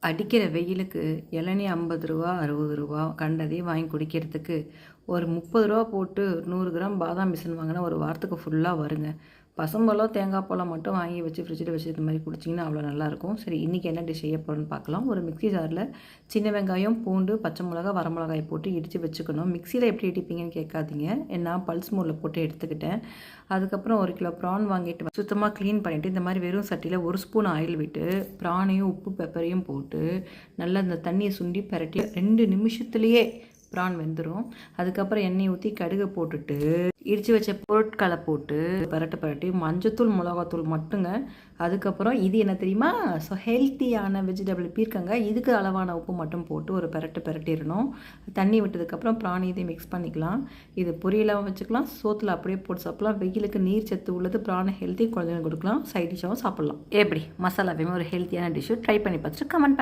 அடிக்கிற வெயிலுக்கு இளநீ ரூ. 50 கண்டதையும் வாங்கி குடிக்கிறதுக்கு ஒரு ரூ. 30 போட்டு 100 கிராம் பாதாம் பிசின் வாங்கினா ஒரு வாரத்துக்கு ஃபுல்லாக வருங்க. பசம்பழம் தேங்காய் பழம் மட்டும் வாங்கி வச்சு ஃப்ரிட்ஜில் வச்சு இது மாதிரி குடிச்சிங்கன்னா அவ்வளோ நல்லாயிருக்கும். சரி, இன்றைக்கி என்ன டிஷ் செய்ய போகிறோன்னு பார்க்கலாம். ஒரு மிக்ஸி ஜாரில் சின்ன வெங்காயம், பூண்டு, பச்சை மிளகா, வரமிளகாய் போட்டு இடித்து வச்சுக்கணும். மிக்சியில் எப்படி இடிப்பீங்கன்னு கேட்காதீங்க. நான் பல்ஸ் மோடில் போட்டு எடுத்துக்கிட்டேன். அதுக்கப்புறம் 1 கிலோ ப்ரான் வாங்கிட்டு சுத்தமாக க்ளீன் பண்ணிவிட்டு இந்த மாதிரி வெறும் சட்டியில் 1 ஸ்பூன் ஆயில் விட்டு ப்ரானையும் உப்பு பெப்பரையும் போட்டு நல்லா இந்த தண்ணியை சுண்டி பரட்டி 2 நிமிஷத்துலேயே ப்ரான் வெந்துடும். அதுக்கப்புறம் எண்ணெய் ஊற்றி கடுகு போட்டுட்டு இடித்து வச்ச பொருட்களை போட்டு பரட்டி மஞ்சத்தூள், மிளகாத்தூள் மட்டுங்க. அதுக்கப்புறம் இது என்ன தெரியுமா, ஸோ ஹெல்த்தியான வெஜிடபிள் பீர்க்கங்க. இதுக்கு அளவான உப்பு மட்டும் போட்டு ஒரு பரட்டிடணும். தண்ணி விட்டதுக்கப்புறம் ப்ரான் இதை மிக்ஸ் பண்ணிக்கலாம். இது பொரியலாகவும் வச்சுக்கலாம், சோத்தில் அப்படியே போட்டு சாப்பிட்லாம். வெயிலுக்கு நீர் சத்து உள்ளது, ப்ரானை ஹெல்த்தி, குழந்தைங்களுக்கு கொடுக்கலாம், சைட் டிஷ்ஷாகவும் சாப்பிட்லாம். எப்படி மசாலாவையுமே ஒரு ஹெல்த்தியான டிஷ்ஷு ட்ரை பண்ணி பார்த்துட்டு கமெண்ட்